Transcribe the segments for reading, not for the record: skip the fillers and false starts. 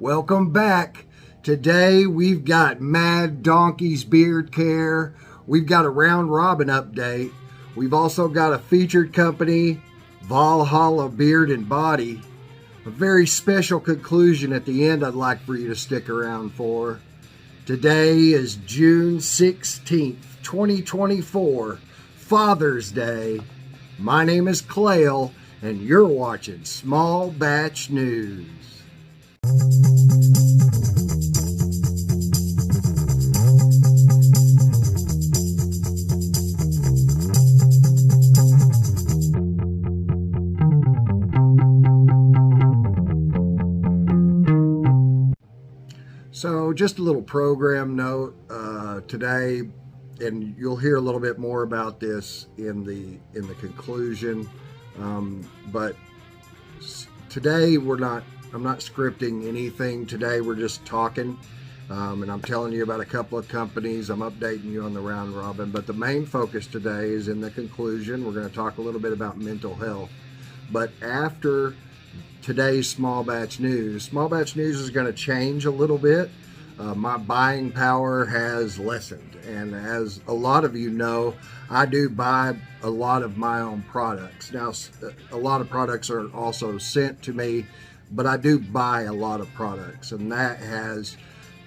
Welcome back. Today we've got Mad Donkeys Beard Care. We've got a round robin update. We've also got a featured company, Valhalla Beard and Body. A very special conclusion at the end I'd like for you to stick around for. Today is June 16th, 2024, Father's Day. My name is Clayle, and you're watching Small Batch News. So just a little program note today, and you'll hear a little bit more about this in the conclusion. But today I'm not scripting anything. Today we're just talking, and I'm telling you about a couple of companies. I'm updating you on the round robin, but the main focus today is in the conclusion. We're going to talk a little bit about mental health. But after today's small batch news is going to change a little bit. My buying power has lessened, and as a lot of you know, I do buy a lot of my own products. Now, a lot of products are also sent to me, but I do buy a lot of products, and that has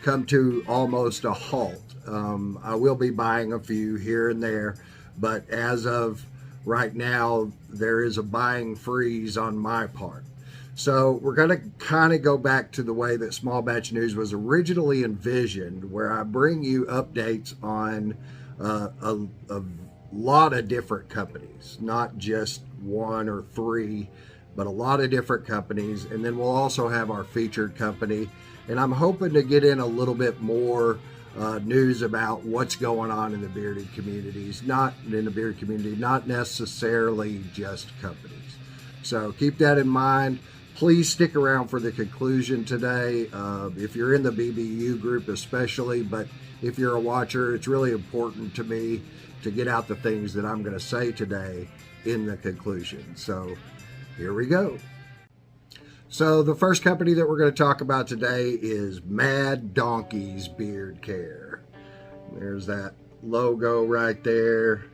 come to almost a halt. I will be buying a few here and there, but as of right now, there is a buying freeze on my part. So we're going to kind of go back to the way that Small Batch News was originally envisioned, where I bring you updates on a lot of different companies, not just one or three, but a lot of different companies. And then we'll also have our featured company. And I'm hoping to get in a little bit more news about what's going on in the bearded communities, not necessarily just companies. So keep that in mind. Please stick around for the conclusion today, if you're in the BBU group especially, but if you're a watcher, it's really important to me to get out the things that I'm going to say today in the conclusion. So here we go. So the first company that we're going to talk about today is Mad Donkeys Beard Care. There's that logo right there.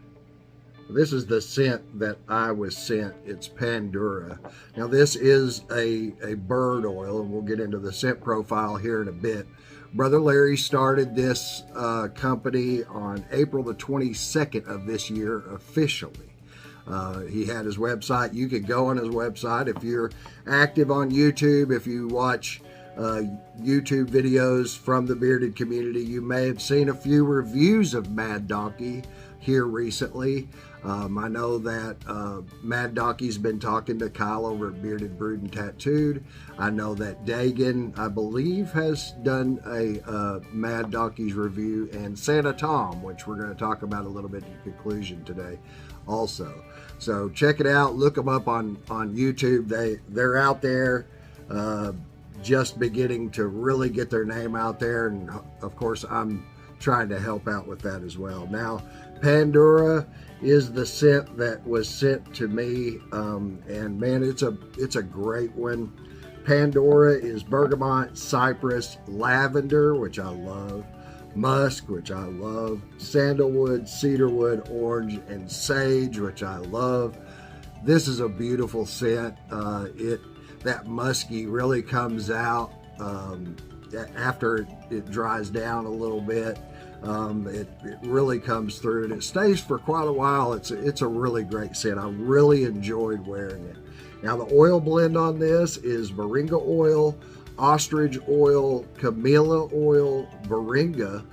This is the scent that I was sent. It's Pandora. Now this is a bird oil, and we'll get into the scent profile here in a bit. Brother Larry started this company on April the 22nd of this year officially. He had his website. You could go on his website if you're active on YouTube. If you watch YouTube videos from the bearded community, you may have seen a few reviews of Mad Donkey here recently. I know that Mad Donkey's been talking to Kyle over at Bearded, Brewed, and Tattooed. I know that Dagan, I believe, has done a Mad Donkey's review, and Santa Tom, which we're going to talk about a little bit in conclusion today also. So check it out. Look them up on YouTube. They're out there just beginning to really get their name out there, and of course I'm trying to help out with that as well. Now, Pandora is the scent that was sent to me, and man, it's a great one. Pandora is bergamot, cypress, lavender, which I love, musk, which I love, sandalwood, cedarwood, orange, and sage, which I love. This is a beautiful scent. That musky really comes out after it dries down a little bit. It really comes through, and it stays for quite a while. It's a really great scent. I really enjoyed wearing it. Now the oil blend on this is moringa oil, ostrich oil, camellia oil, moringa,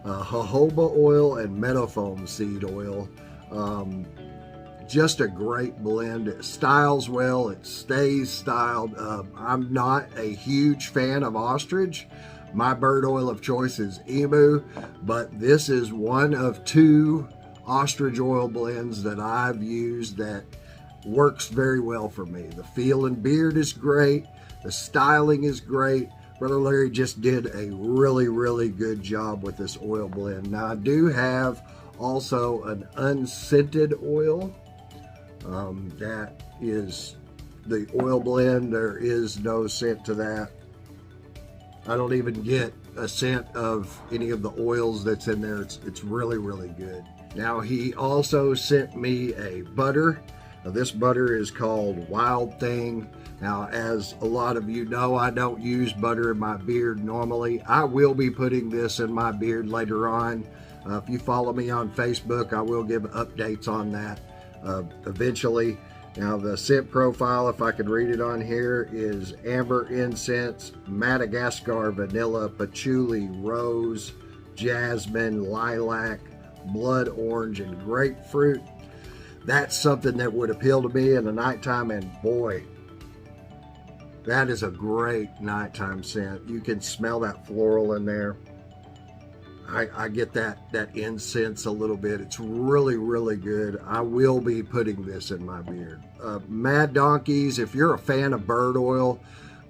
jojoba oil, and meadowfoam seed oil. Just a great blend. It styles well. It stays styled. I'm not a huge fan of ostrich. My bird oil of choice is emu, but this is one of two ostrich oil blends that I've used that works very well for me. The feel and beard is great. The styling is great. Brother Larry just did a really, really good job with this oil blend. Now I do have also an unscented oil. That is the oil blend. There is no scent to that. I don't even get a scent of any of the oils that's in there. It's really, really good. Now, he also sent me a butter. Now, this butter is called Wild Thing. Now, as a lot of you know, I don't use butter in my beard normally. I will be putting this in my beard later on. If you follow me on Facebook, I will give updates on that eventually. Now, the scent profile, if I could read it on here, is amber incense, Madagascar vanilla, patchouli, rose, jasmine, lilac, blood orange, and grapefruit. That's something that would appeal to me in the nighttime, and boy, that is a great nighttime scent. You can smell that floral in there. I get that incense a little bit. It's really, really good. I will be putting this in my beard. Mad Donkeys, if you're a fan of bird oil,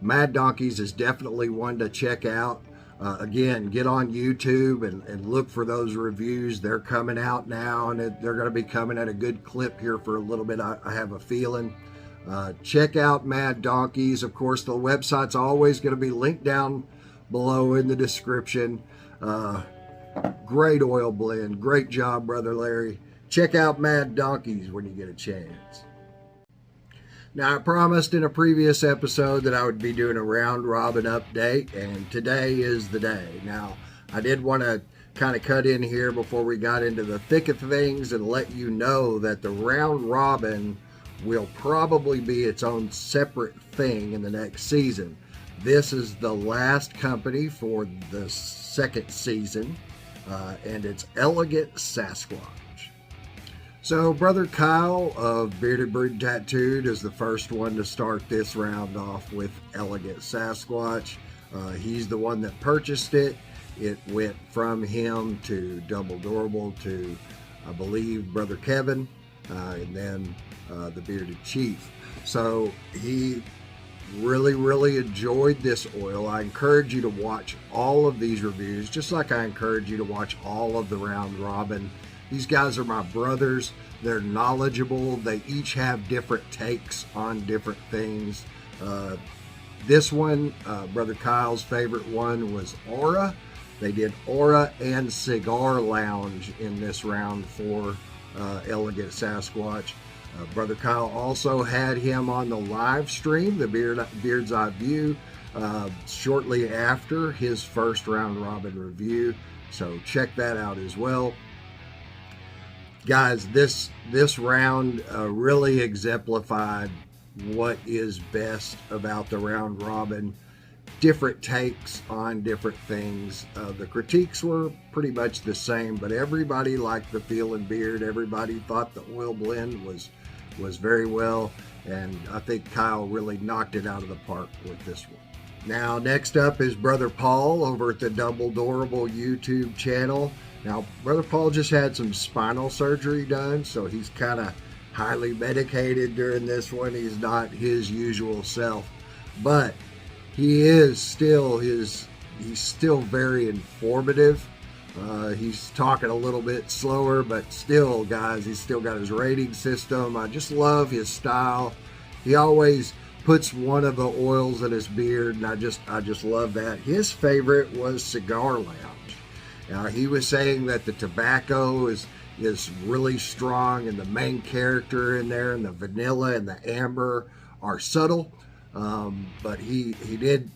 Mad Donkeys is definitely one to check out. Again, get on YouTube and look for those reviews. They're coming out now, and they're going to be coming at a good clip here for a little bit, I have a feeling. Check out Mad Donkeys. Of course, the website's always going to be linked down below in the description. Great oil blend. Great job, Brother Larry. Check out Mad Donkeys when you get a chance. Now, I promised in a previous episode that I would be doing a round robin update, and today is the day. Now, I did want to kind of cut in here before we got into the thick of things and let you know that the round robin will probably be its own separate thing in the next season. This is the last company for the second season, and it's Elegant Sasquatch. So Brother Kyle of Bearded Brood Tattooed is the first one to start this round off with Elegant Sasquatch. He's the one that purchased it. It went from him to Double Durable to, I believe, Brother Kevin, and then the Bearded Chief. So he really, really enjoyed this oil. I encourage you to watch all of these reviews, just like I encourage you to watch all of the round robin. These guys are my brothers. They're knowledgeable. They each have different takes on different things. This one, Brother Kyle's favorite one, was Aura. They did Aura and Cigar Lounge in this round for Elegant Sasquatch. Brother Kyle also had him on the live stream, the Beard's Eye View, shortly after his first round robin review. So check that out as well. Guys, this round really exemplified what is best about the round robin. Different takes on different things. The critiques were pretty much the same, but everybody liked the feel and beard. Everybody thought the oil blend was very well, and I think Kyle really knocked it out of the park with this one. Now, next up is Brother Paul over at the Double Durable YouTube channel. Now, Brother Paul just had some spinal surgery done, so he's kind of highly medicated during this one. He's not his usual self, but he is still he's still very informative. He's talking a little bit slower, but still, guys, he's still got his rating system. I just love his style. He always puts one of the oils in his beard, and I just love that. His favorite was Cigar Lounge. Now, he was saying that the tobacco is really strong, and the main character in there, and the vanilla and the amber are subtle. But he did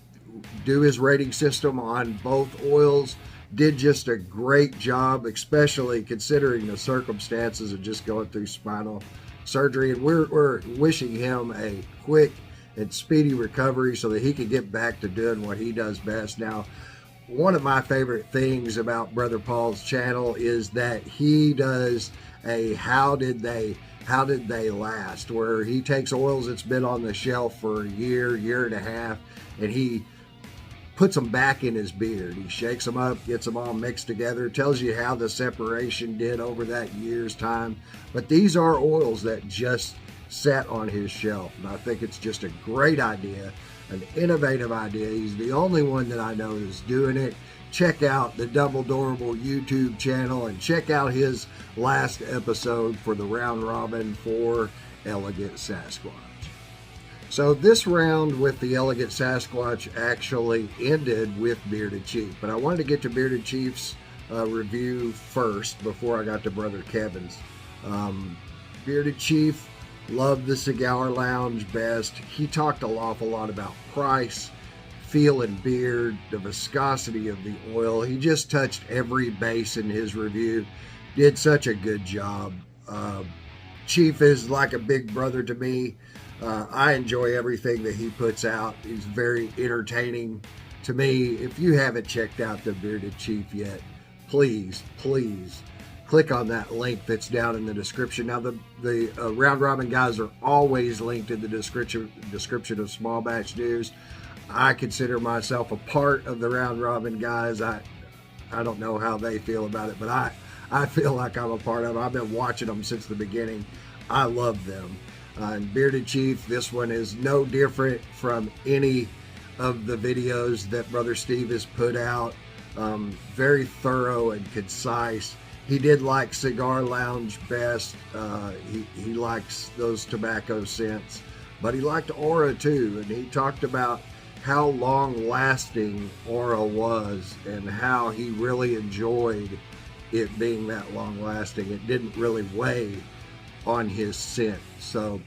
do his rating system on both oils. Did just a great job, especially considering the circumstances of just going through spinal surgery. And we're wishing him a quick and speedy recovery so that he can get back to doing what he does best. Now, one of my favorite things about Brother Paul's channel is that he does a how did they last, where he takes oils that's been on the shelf for a year and a half, and he puts them back in his beard. He shakes them up, gets them all mixed together, tells you how the separation did over that year's time. But these are oils that just sat on his shelf, and I think it's just a great idea, an innovative idea. He's the only one that I know is doing it. Check out the Double Durable YouTube channel and check out his last episode for the round robin for Elegant Sasquatch. So this round with the Elegant Sasquatch actually ended with Bearded Chief, but I wanted to get to Bearded Chief's review first before I got to Brother Kevin's. Bearded Chief loved the Cigar Lounge best. He talked an awful lot about price, feel and beard, the viscosity of the oil. He just touched every base in his review. Did such a good job. Chief is like a big brother to me. I enjoy everything that he puts out. He's very entertaining to me. If you haven't checked out the Bearded Chief yet, please click on that link that's down in the description. Now, the Round Robin guys are always linked in the description of Small Batch News. I consider myself a part of the Round Robin guys. I don't know how they feel about it, but I feel like I'm a part of it. I've been watching them since the beginning. I love them. And Bearded Chief, this one is no different from any of the videos that Brother Steve has put out. Very thorough and concise. He did like Cigar Lounge best. He likes those tobacco scents, but he liked Aura too, and he talked about how long lasting Aura was and how he really enjoyed it being that long lasting. It didn't really weigh on his scent. So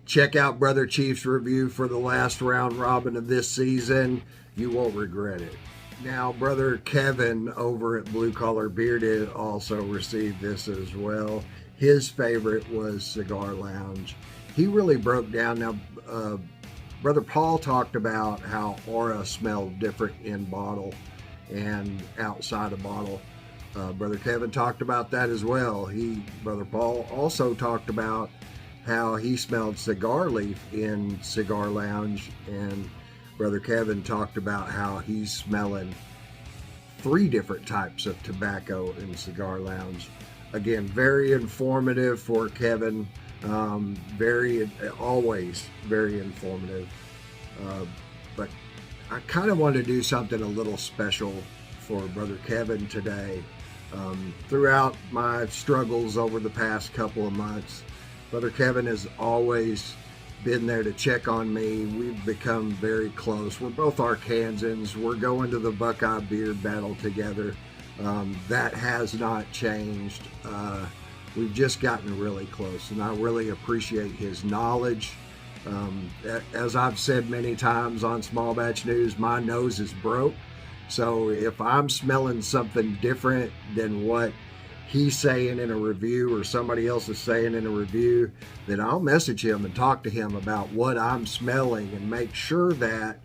check out Brother Chief's review for the last round robin of this season. You won't regret it. Now, Brother Kevin over at Blue Collar Bearded also received this as well. His favorite was Cigar Lounge. He really broke down. Now, Brother Paul talked about how Aura smelled different in bottle and outside of bottle. Brother Kevin talked about that as well. Brother Paul also talked about how he smelled cigar leaf in Cigar Lounge, and Brother Kevin talked about how he's smelling 3 different types of tobacco in Cigar Lounge. Again, very informative for Kevin. Always very informative. But I kind of wanted to do something a little special for Brother Kevin today. Throughout my struggles over the past couple of months, Brother Kevin has always been there to check on me. We've become very close. We're both Arkansans. We're going to the Buckeye Beard Battle together. That has not changed. We've just gotten really close, and I really appreciate his knowledge. As I've said many times on Small Batch News, my nose is broke. So if I'm smelling something different than what he's saying in a review or somebody else is saying in a review, then I'll message him and talk to him about what I'm smelling and make sure that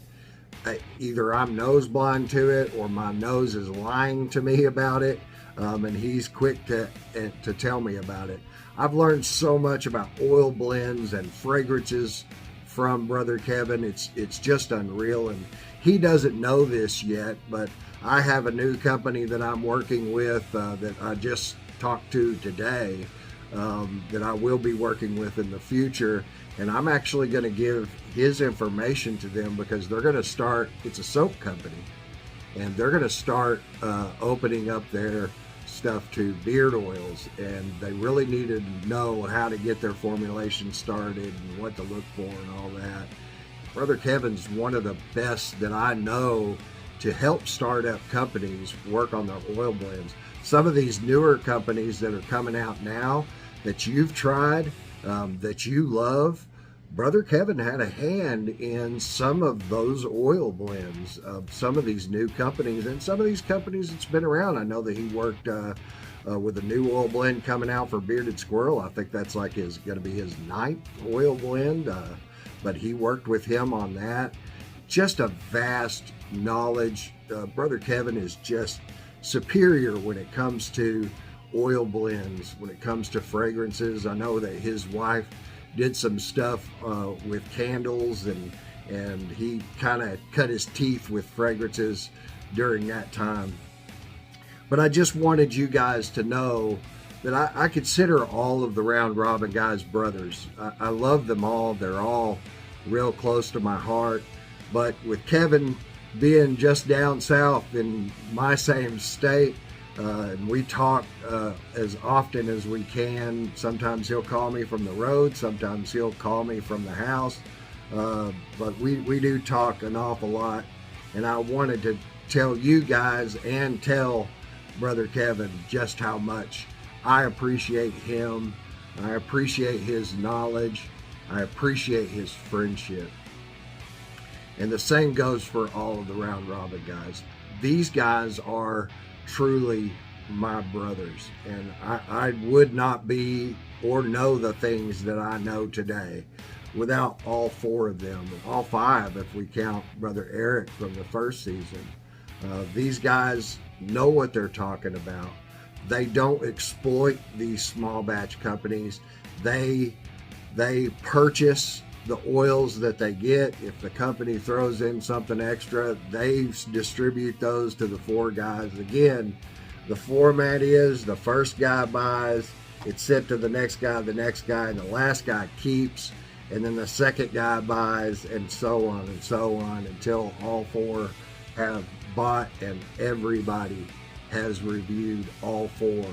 either I'm nose blind to it or my nose is lying to me about it, and he's quick to tell me about it. I've learned so much about oil blends and fragrances from Brother Kevin. It's just unreal, and he doesn't know this yet, but I have a new company that I'm working with that I just talked to today, that I will be working with in the future, and I'm actually going to give his information to them because they're going to start, it's a soap company, and they're going to start opening up their stuff to beard oils, and they really needed to know how to get their formulation started and what to look for and all that. Brother Kevin's one of the best that I know to help startup companies work on their oil blends. Some of these newer companies that are coming out now that you've tried, that you love, Brother Kevin had a hand in some of those oil blends of some of these new companies, and some of these companies that's been around. I know that he worked with a new oil blend coming out for Bearded Squirrel. I think that's like going to be his 9th oil blend, but he worked with him on that. Just a vast knowledge. Brother Kevin is just superior when it comes to oil blends, when it comes to fragrances. I know that his wife did some stuff with candles, and he kind of cut his teeth with fragrances during that time. But I just wanted you guys to know that I consider all of the Round Robin guys brothers. I love them all. They're all real close to my heart. But with Kevin being just down south in my same state, And we talk as often as we can. Sometimes he'll call me from the road, sometimes he'll call me from the house, but we do talk an awful lot. And I wanted to tell you guys and tell Brother Kevin just how much I appreciate him. I appreciate his knowledge. I appreciate his friendship. And the same goes for all of the Round Robin guys. These guys are truly my brothers, and I would not be or know the things that I know today without all four of them, and all five if we count Brother Eric from the first season. These guys know what they're talking about. They don't exploit these small batch companies. They purchase the oils that they get. If the company throws in something extra, they distribute those to the four guys. Again, the format is the first guy buys, it's sent to the next guy, and the last guy keeps, and then the second guy buys, and so on until all four have bought and everybody has reviewed all four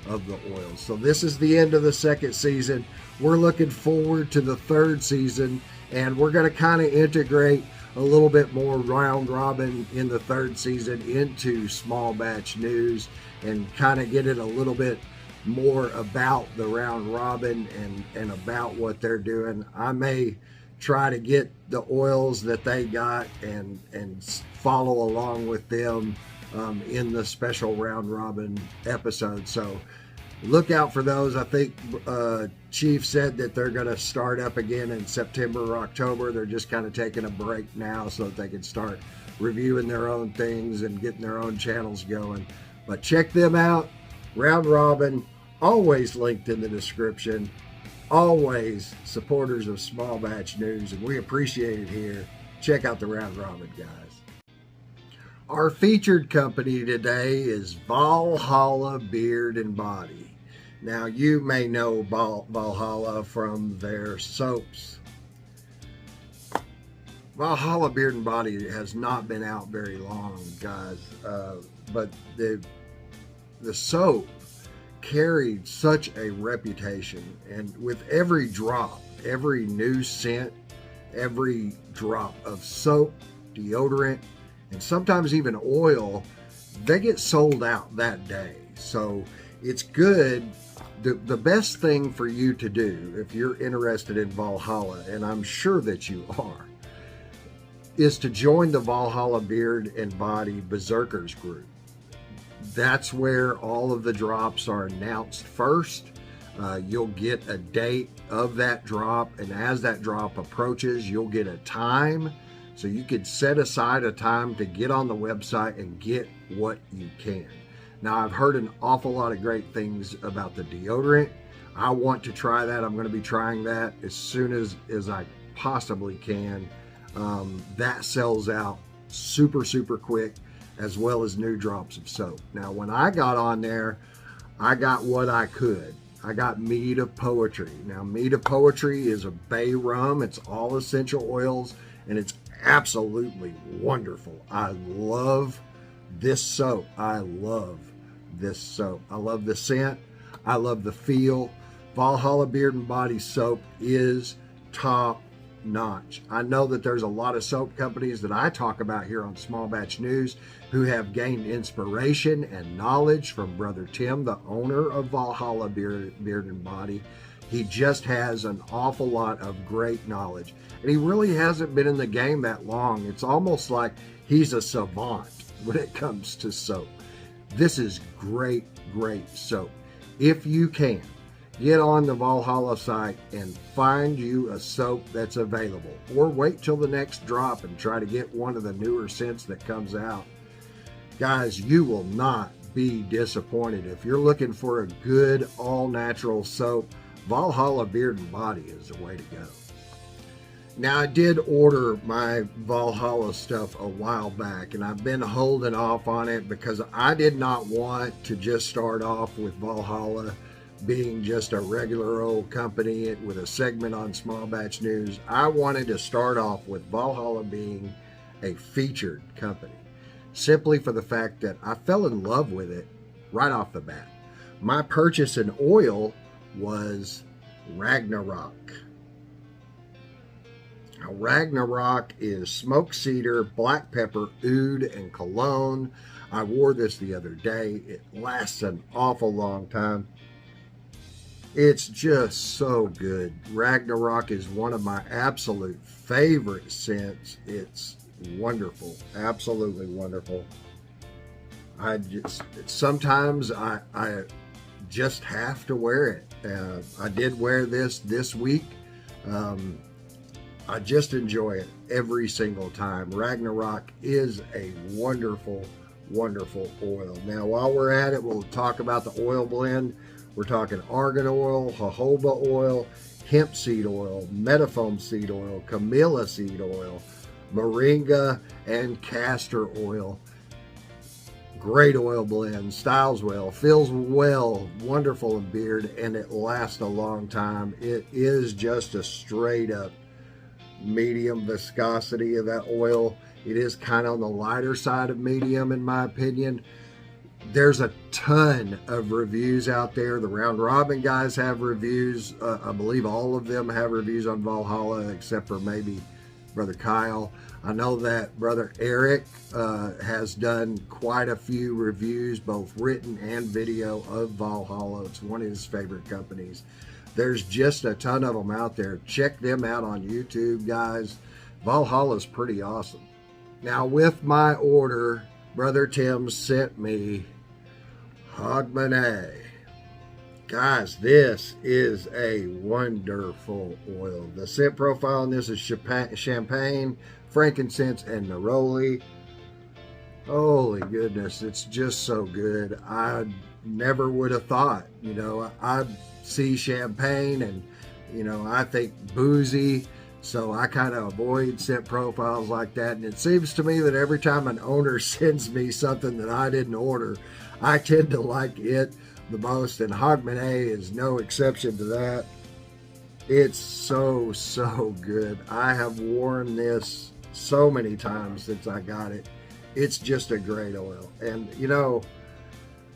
of the oils. So this is the end of the second season. We're looking forward to the third season, and we're going to kind of integrate a little bit more round robin in the third season into small batch news and kind of get it a little bit more about the round robin and about what they're doing. I may try to get the oils that they got and follow along with them in the special round robin episode. So look out for those. I think Chief said that they're going to start up again in September or October. They're just kind of taking a break now so that they can start reviewing their own things and getting their own channels going. But check them out. Round Robin, always linked in the description. Always supporters of small batch news, and we appreciate it here. Check out the Round Robin guys. Our featured company today is Valhalla Beard and Body. Now, you may know Valhalla from their soaps. Valhalla Beard and Body has not been out very long, guys, but the soap carried such a reputation, and with every drop, every new scent, every drop of soap, deodorant, and sometimes even oil, they get sold out that day. So it's good. The best thing for you to do if you're interested in Valhalla, and I'm sure that you are, is to join the Valhalla Beard and Body Berserkers group. That's where all of the drops are announced first. You'll get a date of that drop, and as that drop approaches, you'll get a time. So you could set aside a time to get on the website and get what you can. Now, I've heard an awful lot of great things about the deodorant. I want to try that. I'm going to be trying that as soon as I possibly can. That sells out super, super quick, as well as new drops of soap. Now, when I got on there, I got what I could. I got Mead of Poetry. Now, Mead of Poetry is a bay rum. It's all essential oils, and it's absolutely wonderful. I love this soap. I love this soap. I love the scent. I love the feel. Valhalla Beard and Body soap is top notch. I know that there's a lot of soap companies that I talk about here on Small Batch News who have gained inspiration and knowledge from Brother Tim, the owner of Valhalla Beard and Body. He just has an awful lot of great knowledge, and he really hasn't been in the game that long. It's almost like he's a savant when it comes to soap. This is great, great soap. If you can, get on the Valhalla site and find you a soap that's available, or wait till the next drop and try to get one of the newer scents that comes out. Guys, you will not be disappointed. If you're looking for a good all-natural soap, Valhalla Beard and Body is the way to go. Now, I did order my Valhalla stuff a while back, and I've been holding off on it because I did not want to just start off with Valhalla being just a regular old company with a segment on Small Batch News. I wanted to start off with Valhalla being a featured company, simply for the fact that I fell in love with it right off the bat. My purchase in oil was Ragnarok. Now, Ragnarok is smoke cedar, black pepper, oud, and cologne. I wore this the other day. It lasts an awful long time. It's just so good. Ragnarok is one of my absolute favorite scents. It's wonderful, absolutely wonderful. Sometimes I just have to wear it. I did wear this week. I just enjoy it every single time. Ragnarok is a wonderful, wonderful oil. Now, while we're at it, we'll talk about the oil blend. We're talking argan oil, jojoba oil, hemp seed oil, metafoam seed oil, camellia seed oil, moringa, and castor oil. Great oil blend, styles well, feels well, wonderful in beard, and it lasts a long time. It is just a straight up medium viscosity of that oil. It is kind of on the lighter side of medium in my opinion. There's a ton of reviews out there. The Round Robin guys have reviews. I believe all of them have reviews on Valhalla except for maybe Brother Kyle. I know that Brother Eric has done quite a few reviews, both written and video, of Valhalla. It's one of his favorite companies. There's just a ton of them out there. Check them out on YouTube, guys. Valhalla's pretty awesome. Now, with my order, Brother Tim sent me Hogmanay. Guys, this is a wonderful oil. The scent profile on this is champagne, frankincense, and neroli. Holy goodness, it's just so good. I never would have thought, I see champagne and, I think boozy. So I kind of avoid scent profiles like that. And it seems to me that every time an owner sends me something that I didn't order, I tend to like it the most. And Hogmanay is no exception to that. It's so, so good. I have worn this so many times since I got it. It's just a great oil. And,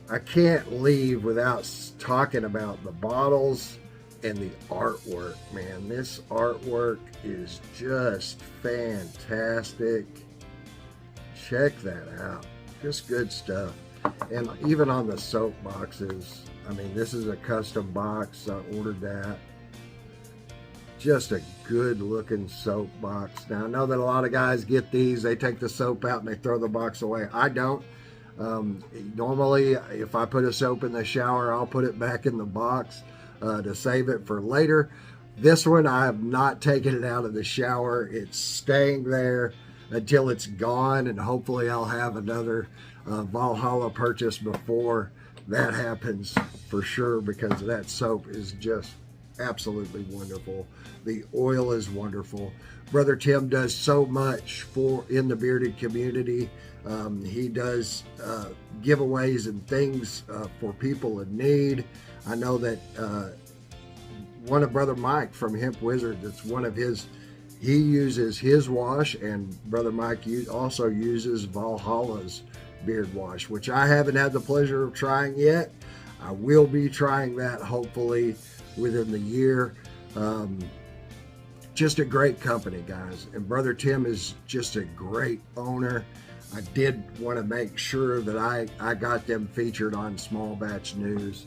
I can't leave without talking about the bottles and the artwork, man. This artwork is just fantastic. Check that out. Just good stuff. And even on the soap boxes, this is a custom box. I ordered that. Just a good looking soap box. Now, I know that a lot of guys get these, they take the soap out and they throw the box away. I don't. Normally, if I put a soap in the shower, I'll put it back in the box to save it for later. This one, I have not taken it out of the shower. It's staying there until it's gone, and hopefully I'll have another Valhalla purchase before that happens for sure, because that soap is just absolutely wonderful. The oil is wonderful. Brother Tim does so much in the bearded community. He does giveaways and things for people in need. I know that one of Brother Mike from Hemp Wizard, that's one of his, he uses his wash, and Brother Mike also uses Valhalla's beard wash, which I haven't had the pleasure of trying yet. I will be trying that hopefully within the year. Just a great company, guys. And Brother Tim is just a great owner. I did want to make sure that I got them featured on Small Batch News.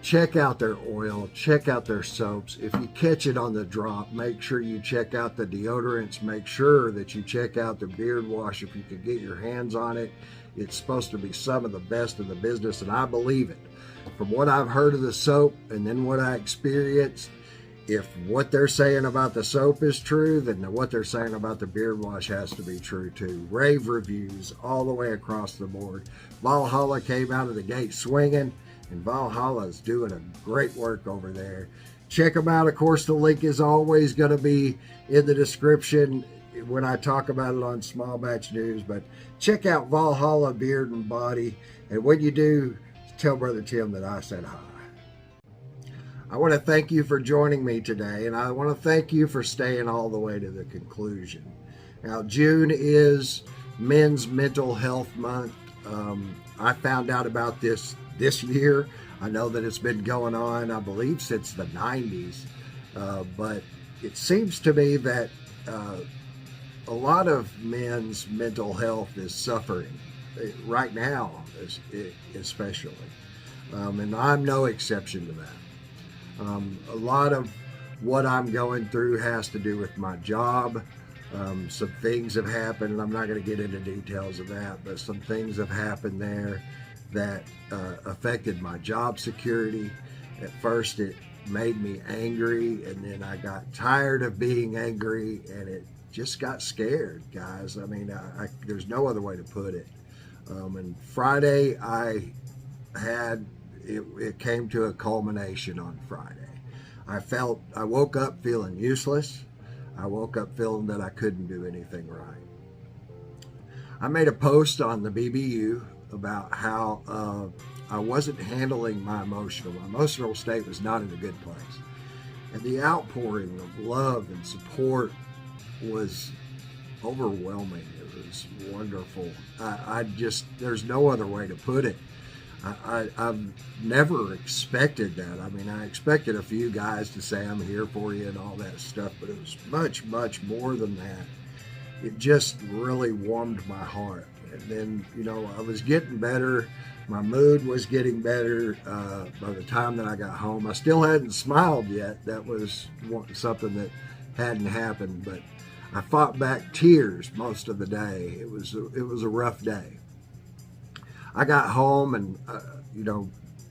Check out their oil. Check out their soaps. If you catch it on the drop, make sure you check out the deodorants. Make sure that you check out the beard wash if you can get your hands on it. It's supposed to be some of the best in the business, and I believe it. From what I've heard of the soap and then what I experienced, if what they're saying about the soap is true, then what they're saying about the beard wash has to be true too. Rave reviews all the way across the board. Valhalla came out of the gate swinging, and Valhalla is doing a great work over there. Check them out. Of course, the link is always going to be in the description when I talk about it on Small Batch News. But check out Valhalla Beard and Body. And when you do, tell Brother Tim that I said hi. I want to thank you for joining me today, and I want to thank you for staying all the way to the conclusion. Now, June is Men's Mental Health Month. I found out about this this year. I know that it's been going on, I believe, since the 90s, but it seems to me that a lot of men's mental health is suffering right now, especially, and I'm no exception to that. A lot of what I'm going through has to do with my job. Some things have happened, and I'm not going to get into details of that, but some things have happened there that affected my job security. At first, it made me angry, and then I got tired of being angry, and it just got scared, guys. I mean, there's no other way to put it. And Friday, it came to a culmination on Friday. I woke up feeling useless. I woke up feeling that I couldn't do anything right. I made a post on the BBU about how I wasn't handling my emotional state was not in a good place. And the outpouring of love and support was overwhelming. It was wonderful. There's no other way to put it. I've never expected that. I mean, I expected a few guys to say, I'm here for you and all that stuff, but it was much, much more than that. It just really warmed my heart. And then, I was getting better. My mood was getting better by the time that I got home. I still hadn't smiled yet. That was something that hadn't happened, but I fought back tears most of the day. It was a rough day. I got home, and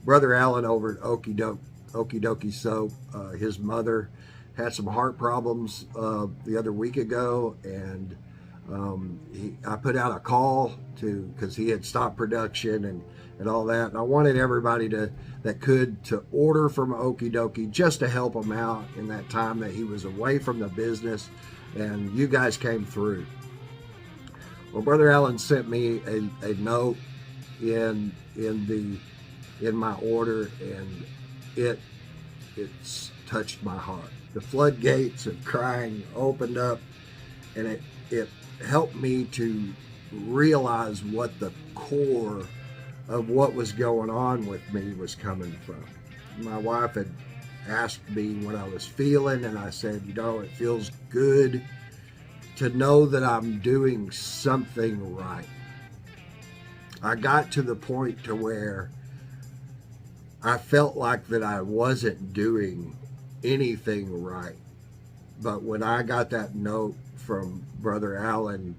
Brother Allen over at Okie Dokie Soap, his mother had some heart problems the other week ago, and I put out a call because he had stopped production and all that, and I wanted everybody to order from Okie Dokie just to help him out in that time that he was away from the business, and you guys came through. Well, Brother Allen sent me a note in my order, and it's touched my heart. The floodgates of crying opened up, and it helped me to realize what the core of what was going on with me was coming from. My wife had asked me what I was feeling, and I said, it feels good to know that I'm doing something right. I got to the point to where I felt like that I wasn't doing anything right. But when I got that note from Brother Allen,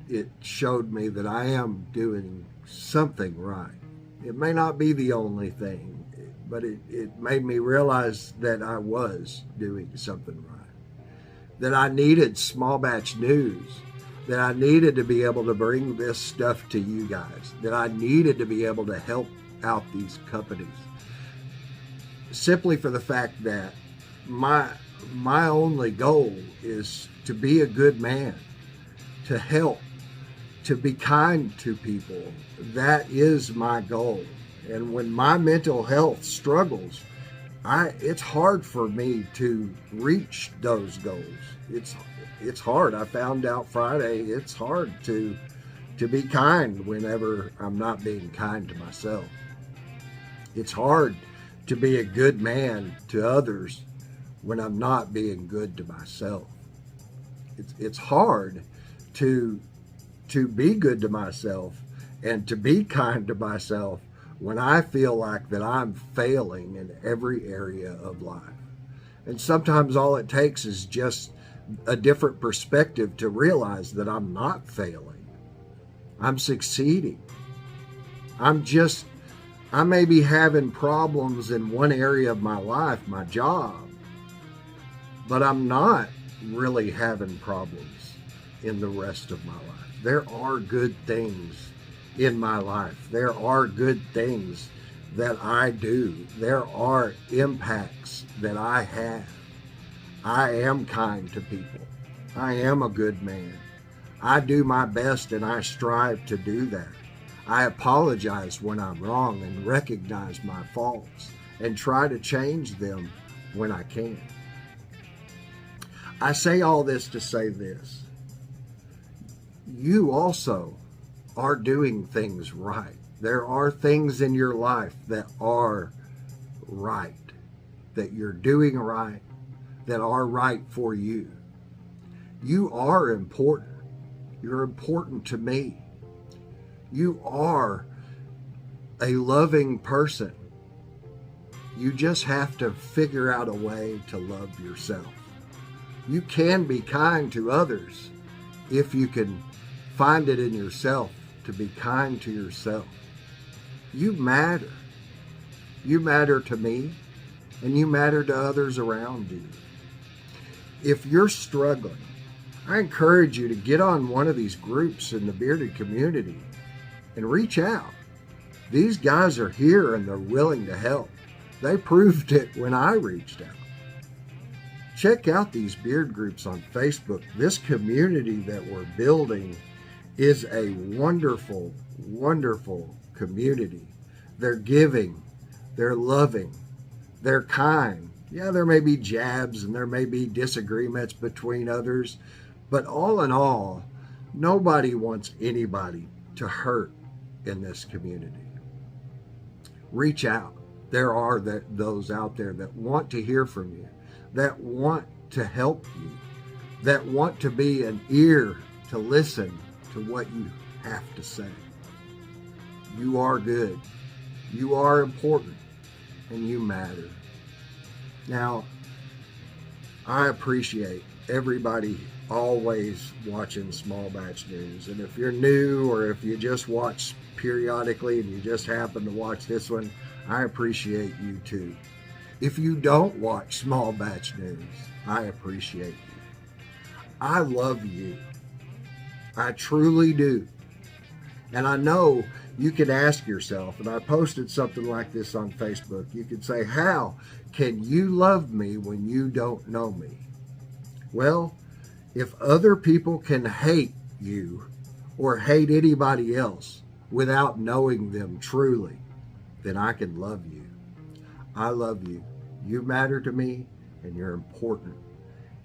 it showed me that I am doing something right. It may not be the only thing, but it made me realize that I was doing something right. That I needed small batch news. That I needed to be able to bring this stuff to you guys. That I needed to be able to help out these companies. Simply for the fact that my only goal is to be a good man, to help, to be kind to people. That is my goal. And when my mental health struggles, it's hard for me to reach those goals. It's hard. I found out Friday it's hard to be kind whenever I'm not being kind to myself. It's hard to be a good man to others when I'm not being good to myself. It's hard to be good to myself and to be kind to myself when I feel like that I'm failing in every area of life. And sometimes all it takes is just a different perspective to realize that I'm not failing. I'm succeeding. I may be having problems in one area of my life, my job, but I'm not really having problems in the rest of my life. There are good things in my life. There are good things that I do. There are impacts that I have. I am kind to people. I am a good man. I do my best, and I strive to do that. I apologize when I'm wrong and recognize my faults and try to change them when I can. I say all this to say this. You also are doing things right. There are things in your life that are right, that you're doing right, that are right for you. You are important. You're important to me. You are a loving person. You just have to figure out a way to love yourself. You can be kind to others if you can find it in yourself to be kind to yourself. You matter. You matter to me, and you matter to others around you. If you're struggling, I encourage you to get on one of these groups in the bearded community and reach out. These guys are here and they're willing to help. They proved it when I reached out. Check out these beard groups on Facebook. This community that we're building is a wonderful, wonderful community. They're giving, they're loving, they're kind. Yeah, there may be jabs and there may be disagreements between others, but all in all, nobody wants anybody to hurt in this community. Reach out. There are those out there that want to hear from you, that want to help you, that want to be an ear to listen to what you have to say. You are good. You are important, and you matter. Now, I appreciate everybody always watching Small Batch News. And if you're new or if you just watch periodically and you just happen to watch this one, I appreciate you too. If you don't watch Small Batch News, I appreciate you. I love you. I truly do. And I know you can ask yourself, and I posted something like this on Facebook, you could say, how can you love me when you don't know me? Well, if other people can hate you or hate anybody else without knowing them truly, then I can love you. I love you. You matter to me, and you're important.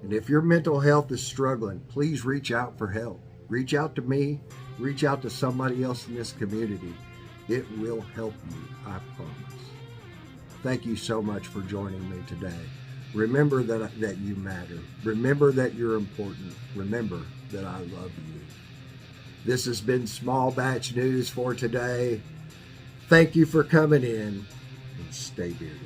And if your mental health is struggling, please reach out for help. Reach out to me. Reach out to somebody else in this community. It will help you, I promise. Thank you so much for joining me today. Remember that you matter. Remember that you're important. Remember that I love you. This has been Small Batch News for today. Thank you for coming in, and stay bearded.